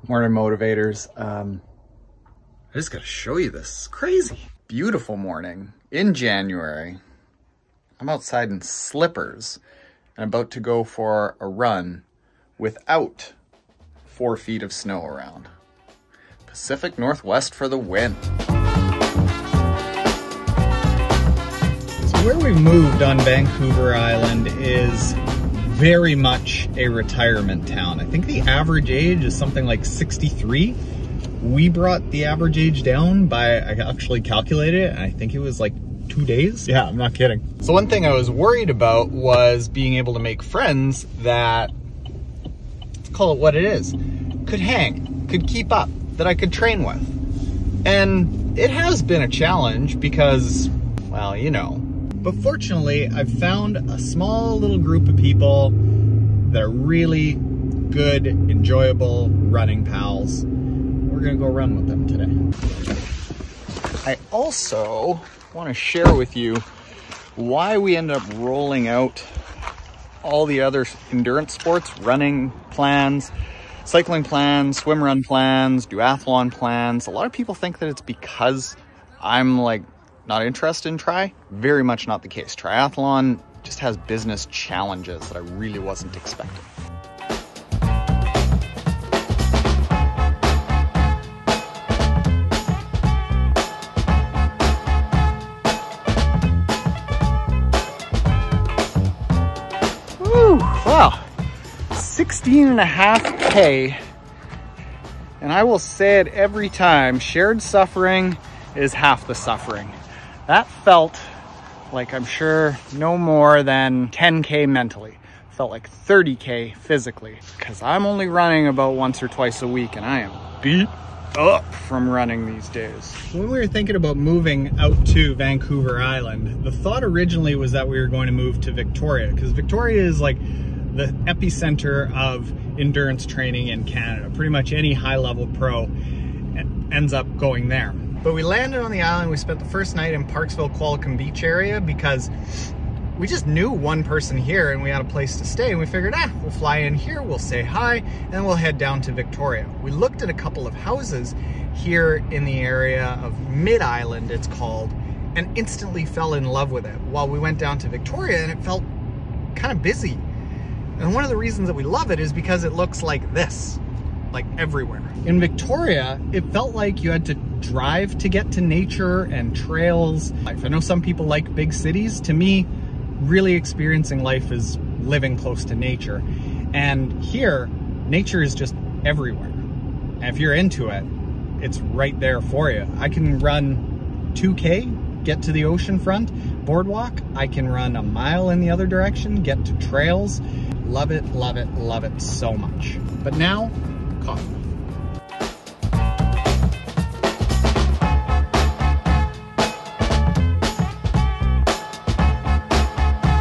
Morning motivators. I just gotta show you this. It's crazy. Beautiful morning in January. I'm outside in slippers and about to go for a run without 4 feet of snow around. Pacific Northwest for the win. So where we moved on Vancouver Island is very much a retirement town. I think the average age is something like 63. We brought the average age down by, I actually calculated it, and I think it was like 2 days. Yeah, I'm not kidding. So one thing I was worried about was being able to make friends that, let's call it what it is, could hang, could keep up, that I could train with. And it has been a challenge because, well, you know. But fortunately, I've found a small little group of people that are really good, enjoyable running pals. We're gonna go run with them today. I also want to share with you why we end up rolling out all the other endurance sports, running plans, cycling plans, swim run plans, duathlon plans. A lot of people think that it's because I'm like not interested in tri. Very much not the case. Triathlon just has business challenges that I really wasn't expecting. Woo, wow, 16.5K. And I will say it every time, shared suffering is half the suffering. That felt like, I'm sure, no more than 10K mentally. Felt like 30K physically, because I'm only running about once or twice a week and I am beat up from running these days. When we were thinking about moving out to Vancouver Island, the thought originally was that we were going to move to Victoria, because Victoria is like the epicenter of endurance training in Canada. Pretty much any high-level pro ends up going there. But we landed on the island. We spent the first night in Parksville, Qualicum Beach area because we just knew one person here and we had a place to stay. And we figured, we'll fly in here, we'll say hi, and then we'll head down to Victoria. We looked at a couple of houses here in the area of Mid-Island, it's called, and instantly fell in love with it. While we went down to Victoria and it felt kind of busy. And one of the reasons that we love it is because it looks like this, like everywhere. In Victoria, it felt like you had to drive to get to nature and trails. I know some people like big cities. To me, really experiencing life is living close to nature. And here, nature is just everywhere. And if you're into it, it's right there for you. I can run 2K, get to the oceanfront boardwalk. I can run a mile in the other direction, get to trails. Love it, love it, love it so much. But now, coffee.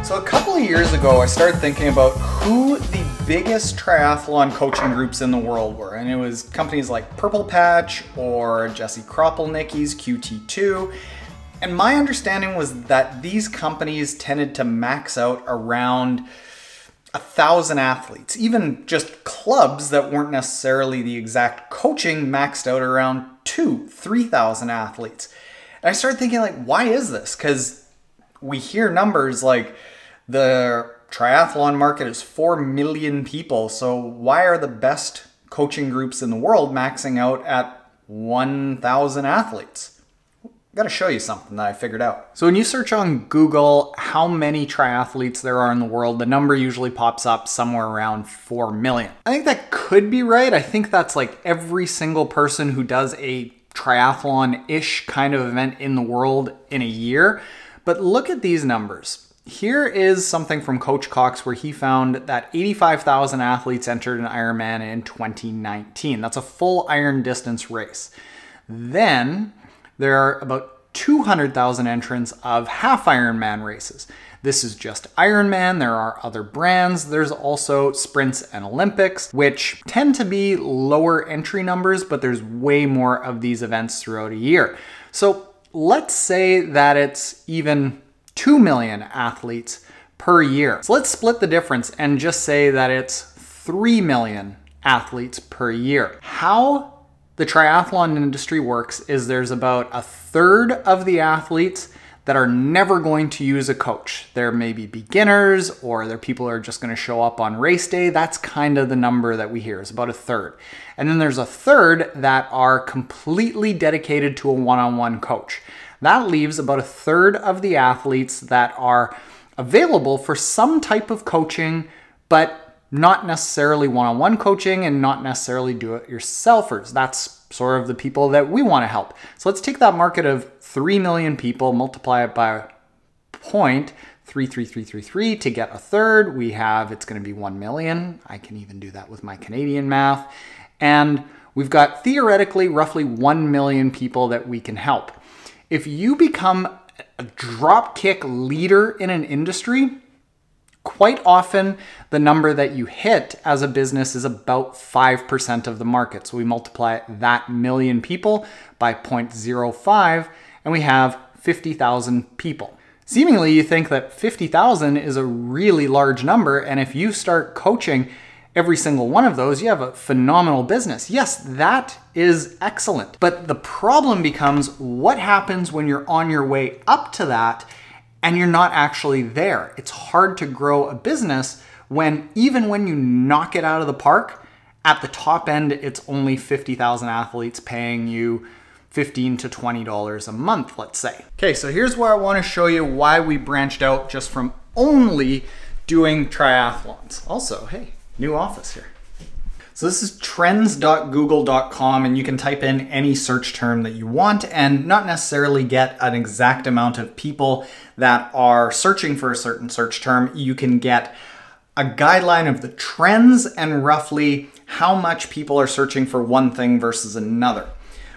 So a couple of years ago, I started thinking about who the biggest triathlon coaching groups in the world were. And it was companies like Purple Patch or Jesse Kropelnicki's QT2. And my understanding was that these companies tended to max out around 1,000 athletes. Even just clubs that weren't necessarily the exact coaching maxed out around 2,000-3,000 athletes. And I started thinking, like, why is this? Because we hear numbers like the triathlon market is 4 million people. So why are the best coaching groups in the world maxing out at 1,000 athletes? Got to show you something that I figured out. So when you search on Google how many triathletes there are in the world, the number usually pops up somewhere around 4 million. I think that could be right. I think that's like every single person who does a triathlon-ish kind of event in the world in a year. But look at these numbers. Here is something from Coach Cox where he found that 85,000 athletes entered an Ironman in 2019. That's a full iron distance race. Then there are about 200,000 entrants of half Ironman races. This is just Ironman. There are other brands. There's also sprints and Olympics, which tend to be lower entry numbers, but there's way more of these events throughout a year. So let's say that it's even 2 million athletes per year. So let's split the difference and just say that it's 3 million athletes per year. How the triathlon industry works is there's about a third of the athletes that are never going to use a coach. There may be beginners, or they're people who are just going to show up on race day. That's kind of the number that we hear, is about a third. And then there's a third that are completely dedicated to a one-on-one coach. That leaves about a third of the athletes that are available for some type of coaching, but not necessarily one-on-one coaching and not necessarily do-it-yourselfers. That's sort of the people that we want to help. So let's take that market of 3 million people, multiply it by 0.33333 to get a third. We have, it's going to be 1 million. I can even do that with my Canadian math. And we've got theoretically roughly 1 million people that we can help. If you become a dropkick leader in an industry, quite often the number that you hit as a business is about 5% of the market. So we multiply that million people by 0.05 and we have 50,000 people. Seemingly you think that 50,000 is a really large number, and if you start coaching every single one of those, you have a phenomenal business. Yes, that is excellent. But the problem becomes, what happens when you're on your way up to that and you're not actually there? It's hard to grow a business when, even when you knock it out of the park, at the top end, it's only 50,000 athletes paying you $15 to $20 a month, let's say. Okay, so here's where I want to show you why we branched out just from only doing triathlons. Also, hey, new office here. So this is trends.google.com, and you can type in any search term that you want and not necessarily get an exact amount of people that are searching for a certain search term. You can get a guideline of the trends and roughly how much people are searching for one thing versus another.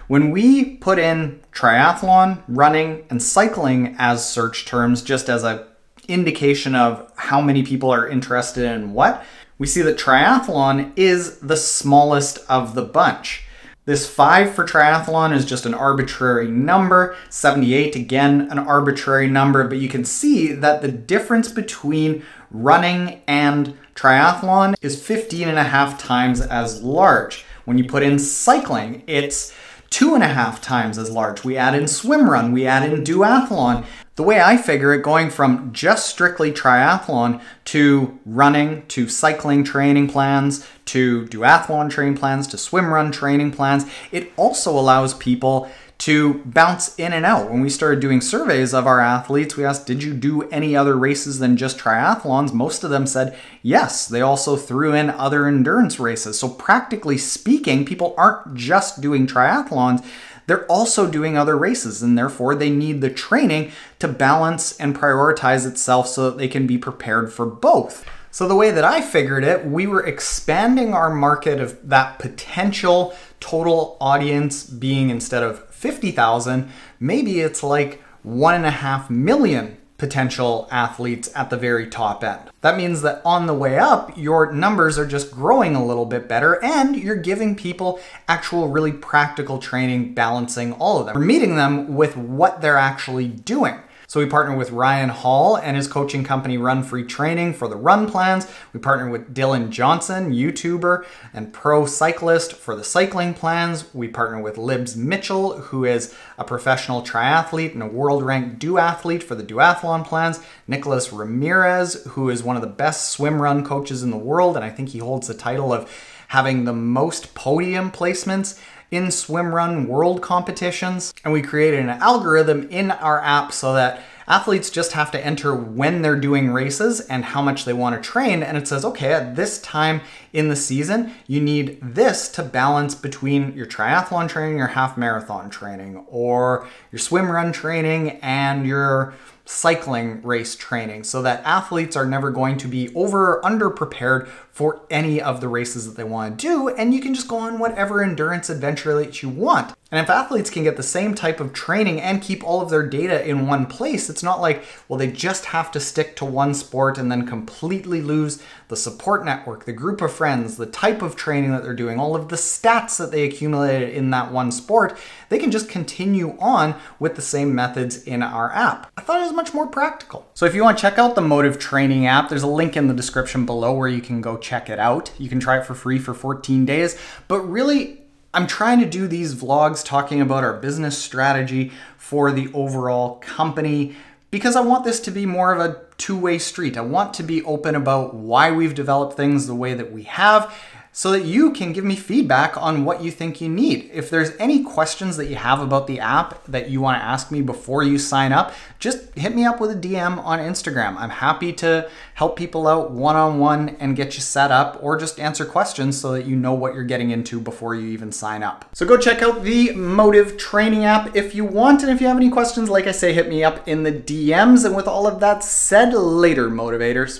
When we put in triathlon, running, and cycling as search terms, just as an indication of how many people are interested in what, we see that triathlon is the smallest of the bunch. This 5 for triathlon is just an arbitrary number. 78, again, an arbitrary number, but you can see that the difference between running and triathlon is 15.5 times as large. When you put in cycling, it's 2.5 times as large. We add in swimrun, we add in duathlon. The way I figure it, going from just strictly triathlon to running, to cycling training plans, to duathlon training plans, to swimrun training plans, it also allows people to bounce in and out. When we started doing surveys of our athletes, we asked, did you do any other races than just triathlons? Most of them said yes. They also threw in other endurance races. So practically speaking, people aren't just doing triathlons, they're also doing other races, and therefore they need the training to balance and prioritize itself so that they can be prepared for both. So the way that I figured it, we were expanding our market of that potential total audience being, instead of 50,000, maybe it's like 1.5 million potential athletes at the very top end. That means that on the way up, your numbers are just growing a little bit better, and you're giving people actual really practical training, balancing all of them. We're meeting them with what they're actually doing. So we partner with Ryan Hall and his coaching company Run Free Training for the run plans. We partner with Dylan Johnson, YouTuber and pro cyclist, for the cycling plans. We partner with Libs Mitchell, who is a professional triathlete and a world-ranked duathlete, for the duathlon plans. Nicholas Ramirez, who is one of the best swim run coaches in the world, and I think he holds the title of having the most podium placements in swimrun world competitions. And we created an algorithm in our app so that athletes just have to enter when they're doing races and how much they want to train. And it says, okay, at this time in the season, you need this to balance between your triathlon training, your half marathon training, or your swimrun training and your cycling race training, so that athletes are never going to be over or under prepared for any of the races that they want to do, and you can just go on whatever endurance adventure that you want. And if athletes can get the same type of training and keep all of their data in one place, it's not like, well, they just have to stick to one sport and then completely lose the support network, the group of friends, the type of training that they're doing, all of the stats that they accumulated in that one sport. They can just continue on with the same methods in our app. I thought it was much more practical. So if you want to check out the MōTTIV Training App, there's a link in the description below where you can go check it out. You can try it for free for 14 days. But really, I'm trying to do these vlogs talking about our business strategy for the overall company because I want this to be more of a two-way street. I want to be open about why we've developed things the way that we have so that you can give me feedback on what you think you need. If there's any questions that you have about the app that you want to ask me before you sign up, just hit me up with a DM on Instagram. I'm happy to help people out one-on-one and get you set up, or just answer questions so that you know what you're getting into before you even sign up. So go check out the MōTTIV Training App if you want, and if you have any questions, like I say, hit me up in the DMs. And with all of that said, later, motivators.